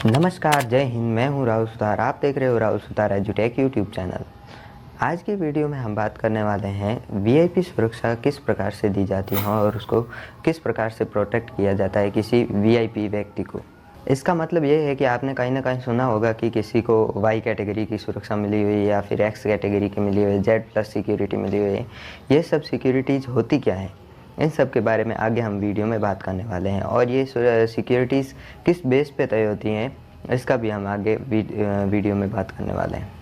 नमस्कार, जय हिंद। मैं हूं राहुल सुतार। आप देख रहे हो राहुल सुतार एजुटेक यूट्यूब चैनल। आज की वीडियो में हम बात करने वाले हैं वीआईपी सुरक्षा किस प्रकार से दी जाती है और उसको किस प्रकार से प्रोटेक्ट किया जाता है किसी वीआईपी व्यक्ति को। इसका मतलब ये है कि आपने कहीं ना कहीं सुना होगा कि किसी को वाई कैटेगरी की सुरक्षा मिली हुई है या फिर एक्स कैटेगरी की मिली हुई है, जेड प्लस सिक्योरिटी मिली हुई है। ये सब सिक्योरिटीज़ होती क्या है, इन सब के बारे में आगे हम वीडियो में बात करने वाले हैं। और ये सिक्योरिटीज़ किस बेस पे तय होती हैं, इसका भी हम आगे वीडियो में बात करने वाले हैं।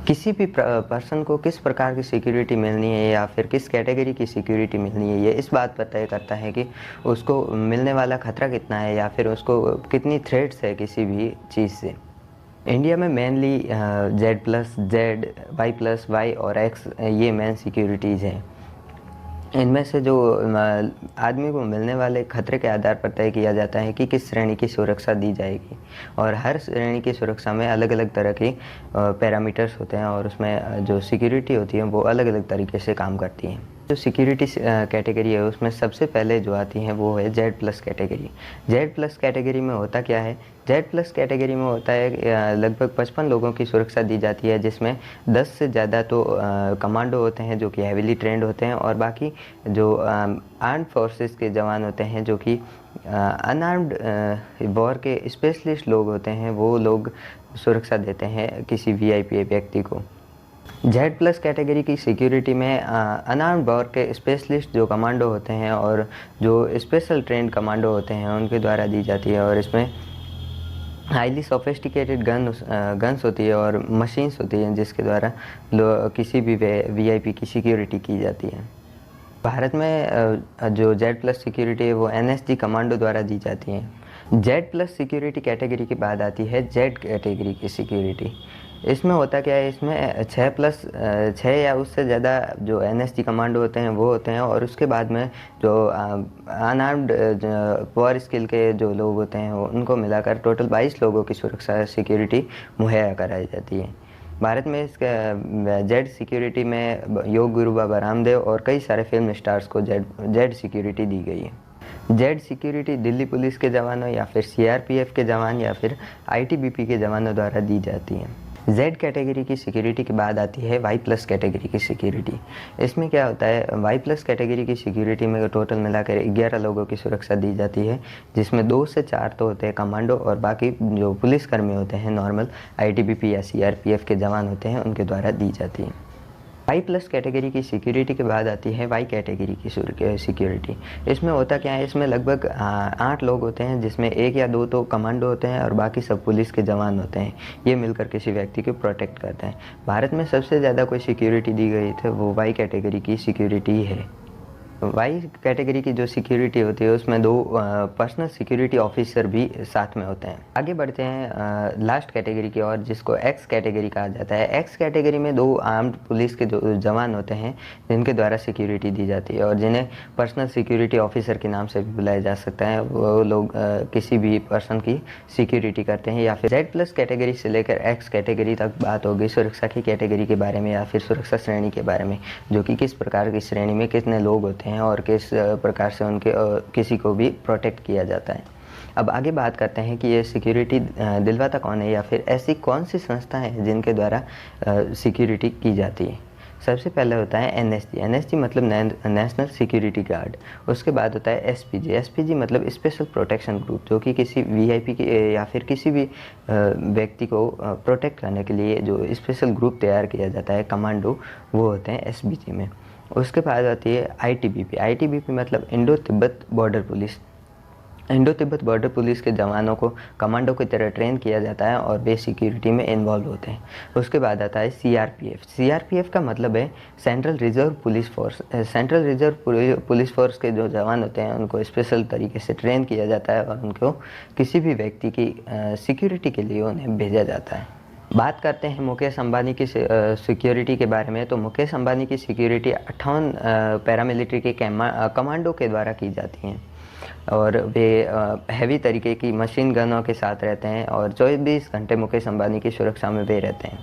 किसी भी पर्सन को किस प्रकार की सिक्योरिटी मिलनी है या फिर किस कैटेगरी की सिक्योरिटी मिलनी है, ये इस बात पर तय करता है कि उसको मिलने वाला खतरा कितना है या फिर उसको कितनी थ्रेट्स है किसी भी चीज़ से। इंडिया में mainly Z plus Z, Y plus Y और एक्स, ये मेन सिक्योरिटीज़ हैं। इनमें से जो आदमी को मिलने वाले खतरे के आधार पर तय किया जाता है कि किस श्रेणी की सुरक्षा दी जाएगी। और हर श्रेणी की सुरक्षा में अलग अलग तरह की पैरामीटर्स होते हैं और उसमें जो सिक्योरिटी होती है वो अलग अलग तरीके से काम करती है। जो सिक्योरिटी कैटेगरी है उसमें सबसे पहले जो आती है वो है Z plus category. Z plus category में होता क्या है? जेड प्लस कैटेगरी में होता है लगभग 55 लोगों की सुरक्षा दी जाती है, जिसमें 10 से ज़्यादा तो कमांडो होते हैं जो कि हैविली ट्रेंड होते हैं, और बाकी जो आर्म्ड फोर्सेस के जवान होते हैं जो कि अनआर्म्ड वॉर के स्पेशलिस्ट लोग होते हैं, वो लोग सुरक्षा देते हैं किसी वीआईपी व्यक्ति को। जेड प्लस कैटेगरी की सिक्योरिटी में अनआर्म्ड वॉर के स्पेशलिस्ट जो कमांडो होते हैं और जो स्पेशल ट्रेंड कमांडो होते हैं उनके द्वारा दी जाती है। और इसमें हाईली सोफिस्टिकेटेड गन्स होती है और मशीन्स होती हैं जिसके द्वारा किसी भी वीआईपी की सिक्योरिटी की जाती है। भारत में जो जेड प्लस सिक्योरिटी है वो एनएसजी कमांडो द्वारा दी जाती है। जेड प्लस सिक्योरिटी कैटेगरी के बाद आती है जेड कैटेगरी की सिक्योरिटी। इसमें होता क्या है, इसमें 6 या उससे ज़्यादा जो एनएसजी कमांडो होते हैं वो होते हैं, और उसके बाद में जो अनआर्म्ड वॉर स्किल के जो लोग होते हैं उनको मिलाकर टोटल 22 लोगों की सुरक्षा सिक्योरिटी मुहैया कराई जाती है। भारत में इसका जेड सिक्योरिटी में योग गुरु बाबा रामदेव और कई सारे फिल्म स्टार्स को जेड सिक्योरिटी दी गई है। जेड सिक्योरिटी दिल्ली पुलिस के जवानों या फिर सीआरपीएफ के जवान या फिर आईटीबीपी के जवानों द्वारा दी जाती है। जेड कैटेगरी की सिक्योरिटी के बाद आती है वाई प्लस कैटेगरी की सिक्योरिटी। इसमें क्या होता है, वाई प्लस कैटेगरी की सिक्योरिटी में टोटल मिलाकर 11 लोगों की सुरक्षा दी जाती है, जिसमें 2 से 4 तो होते हैं कमांडो और बाकी जो पुलिसकर्मी होते हैं नॉर्मल आईटीबीपी या सीआरपीएफ के जवान होते हैं उनके द्वारा दी जाती है। वाई प्लस कैटेगरी की सिक्योरिटी के बाद आती है वाई कैटेगरी की सिक्योरिटी। इसमें होता क्या है, इसमें लगभग 8 लोग होते हैं, जिसमें 1 या 2 तो कमांडो होते हैं और बाकी सब पुलिस के जवान होते हैं। ये मिलकर किसी व्यक्ति को प्रोटेक्ट करते हैं। भारत में सबसे ज़्यादा कोई सिक्योरिटी दी गई थी वो वाई कैटेगरी की सिक्योरिटी है। वाई कैटेगरी की जो सिक्योरिटी होती है उसमें 2 पर्सनल सिक्योरिटी ऑफिसर भी साथ में होते हैं। आगे बढ़ते हैं लास्ट कैटेगरी की और, जिसको एक्स कैटेगरी कहा जाता है। एक्स कैटेगरी में 2 आर्म्ड पुलिस के जो जवान होते हैं जिनके द्वारा सिक्योरिटी दी जाती है और जिन्हें पर्सनल सिक्योरिटी ऑफिसर के नाम से भी बुलाया जा सकता है। वो लोग किसी भी पर्सन की सिक्योरिटी करते हैं। या फिर जेड प्लस कैटेगरी से लेकर एक्स कैटेगरी तक बात होगी सुरक्षा की कैटेगरी के बारे में या फिर सुरक्षा श्रेणी के बारे में, जो कि किस प्रकार की श्रेणी में कितने लोग होते हैं और किस प्रकार से उनके किसी को भी प्रोटेक्ट किया जाता है। अब आगे बात करते हैं कि ये सिक्योरिटी दिलवाता कौन है या फिर ऐसी कौन सी संस्था है जिनके द्वारा सिक्योरिटी की जाती है। सबसे पहले होता है एनएसजी। एनएसजी मतलब नेशनल सिक्योरिटी गार्ड। उसके बाद होता है एसपीजी। एसपीजी मतलब स्पेशल प्रोटेक्शन ग्रुप, जो कि किसी वीआईपी के या फिर किसी भी व्यक्ति को प्रोटेक्ट करने के लिए जो स्पेशल ग्रुप तैयार किया जाता है, कमांडो, वो होते हैं एसपीजी में। उसके बाद आती है आईटीबीपी। आईटीबीपी मतलब Indo Tibet border police. Indo Tibet border police के जवानों को कमांडो की तरह ट्रेन किया जाता है और वे सिक्योरिटी में इन्वॉल्व होते हैं। उसके बाद आता है सीआरपीएफ। सीआरपीएफ का मतलब है central reserve police force. Central reserve police force के जो जवान होते हैं उनको स्पेशल तरीके से ट्रेन किया जाता है और उनको किसी भी व्यक्ति की सिक्योरिटी के लिए उन्हें भेजा जाता है। बात करते हैं मुकेश अंबानी की सिक्योरिटी के बारे में। तो मुकेश अंबानी की सिक्योरिटी 58 पैरामिलिट्री के कमांडो के द्वारा की जाती हैं और वे हैवी तरीके की मशीन गनों के साथ रहते हैं और 24 घंटे मुकेश अंबानी की सुरक्षा में वे रहते हैं।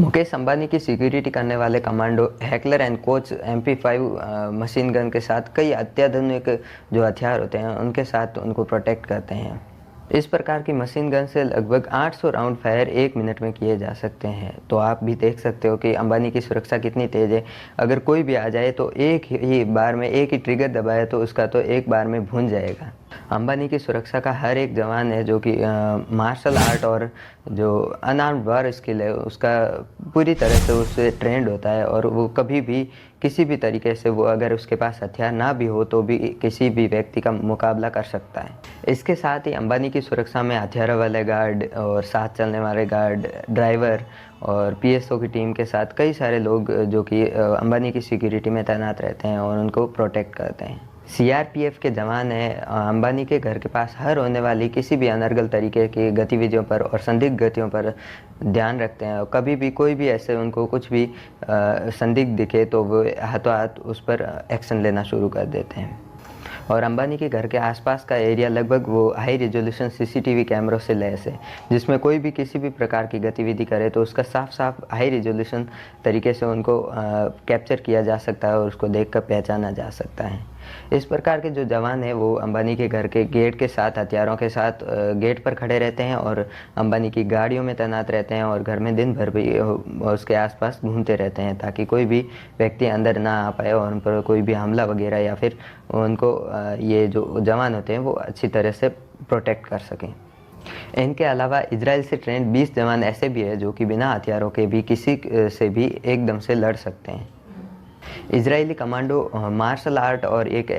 मुकेश अंबानी की सिक्योरिटी करने वाले commando heckler and coach MP5 machine gun के साथ कई अत्याधुनिक जो हथियार होते हैं उनके साथ उनको प्रोटेक्ट करते हैं। इस प्रकार की मशीन गन से लगभग 800 राउंड फायर 1 मिनट में किए जा सकते हैं। तो आप भी देख सकते हो कि अंबानी की सुरक्षा कितनी तेज़ है। अगर कोई भी आ जाए तो एक ही बार में एक ही ट्रिगर दबाए तो उसका तो एक बार में भून जाएगा। अंबानी की सुरक्षा का हर एक जवान है जो कि मार्शल आर्ट और जो अनआर्म्ड वार स्किल है उसका पूरी तरह से उससे ट्रेंड होता है, और वो कभी भी किसी भी तरीके से, वो अगर उसके पास हथियार ना भी हो तो भी किसी भी व्यक्ति का मुकाबला कर सकता है। इसके साथ ही अंबानी की सुरक्षा में हथियारों वाले गार्ड और साथ चलने वाले गार्ड, ड्राइवर और पीएसओ की टीम के साथ कई सारे लोग जो कि अंबानी की सिक्योरिटी में तैनात रहते हैं और उनको प्रोटेक्ट करते हैं। सीआरपीएफ के जवान हैं अंबानी के घर के पास हर होने वाली किसी भी अनर्गल तरीके की गतिविधियों पर और संदिग्ध गतियों पर ध्यान रखते हैं, और कभी भी कोई भी ऐसे उनको कुछ भी संदिग्ध दिखे तो वो हाथों हाथ उस पर एक्शन लेना शुरू कर देते हैं। और अंबानी के घर के आसपास का एरिया लगभग वो हाई रिजोल्यूशन सीसीटीवी कैमरों से लैस है, जिसमें कोई भी किसी भी प्रकार की गतिविधि करे तो उसका साफ साफ हाई रिजोल्यूशन तरीके से उनको कैप्चर किया जा सकता है और उसको देखकर पहचाना जा सकता है। इस प्रकार के जो जवान हैं वो अंबानी के घर के गेट के साथ हथियारों के साथ गेट पर खड़े रहते हैं और अंबानी की गाड़ियों में तैनात रहते हैं और घर में दिन भर भी उसके आसपास घूमते रहते हैं, ताकि कोई भी व्यक्ति अंदर ना आ पाए और उन पर कोई भी हमला वगैरह या फिर उनको ये जो जवान होते हैं वो अच्छी तरह से प्रोटेक्ट कर सकें। इनके अलावा इजराइल से ट्रेंड 20 जवान ऐसे भी है जो कि बिना हथियारों के भी किसी से भी एकदम से लड़ सकते हैं। इजरायली कमांडो मार्शल आर्ट और एक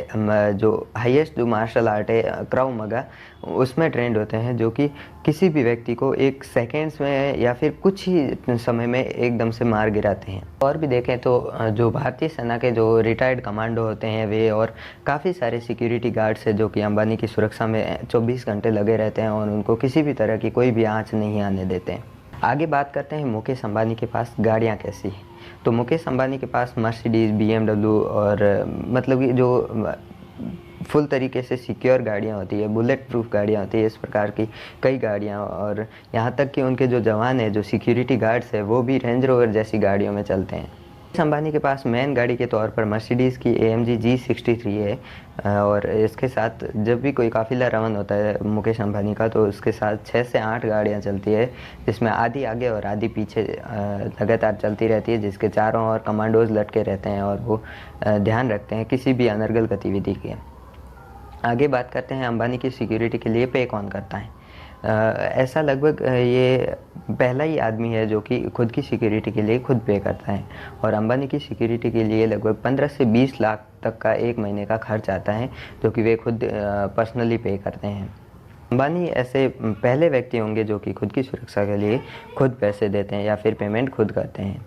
जो हाईएस्ट जो मार्शल आर्ट है क्राव मगा, उसमें ट्रेंड होते हैं जो कि किसी भी व्यक्ति को एक सेकेंड्स में या फिर कुछ ही समय में एकदम से मार गिराते हैं। और भी देखें तो जो भारतीय सेना के जो रिटायर्ड कमांडो होते हैं वे और काफ़ी सारे सिक्योरिटी गार्ड्स हैं जो कि अंबानी की सुरक्षा में 24 घंटे लगे रहते हैं और उनको किसी भी तरह की कोई भी आँच नहीं आने देते हैं। आगे बात करते हैं मुकेश अंबानी के पास गाड़ियाँ कैसी हैं। तो मुकेश अंबानी के पास मर्सिडीज़, बीएमडब्ल्यू और मतलब कि जो फुल तरीके से सिक्योर गाड़ियाँ होती है, बुलेट प्रूफ गाड़ियाँ होती है, इस प्रकार की कई गाड़ियाँ, और यहाँ तक कि उनके जो जवान हैं, जो सिक्योरिटी गार्ड्स है, वो भी रेंज रोवर जैसी गाड़ियों में चलते हैं। अंबानी के पास मेन गाड़ी के तौर पर मर्सिडीज़ की AMG G63 है, और इसके साथ जब भी कोई काफ़िला रवाना होता है मुकेश अंबानी का तो उसके साथ 6 से 8 गाड़ियाँ चलती है, जिसमें आधी आगे और आधी पीछे लगातार चलती रहती है, जिसके चारों ओर कमांडोज लटके रहते हैं और वो ध्यान रखते हैं किसी भी अनर्गल गतिविधि के। आगे बात करते हैं अंबानी की सिक्योरिटी के लिए पे कौन करता है। ऐसा लगभग ये पहला ही आदमी है जो कि खुद की सिक्योरिटी के लिए खुद पे करता है, और अंबानी की सिक्योरिटी के लिए लगभग 15 से 20 लाख तक का एक महीने का खर्च आता है जो कि वे खुद पर्सनली पे करते हैं। अंबानी ऐसे पहले व्यक्ति होंगे जो कि खुद की सुरक्षा के लिए खुद पैसे देते हैं या फिर पेमेंट खुद करते हैं।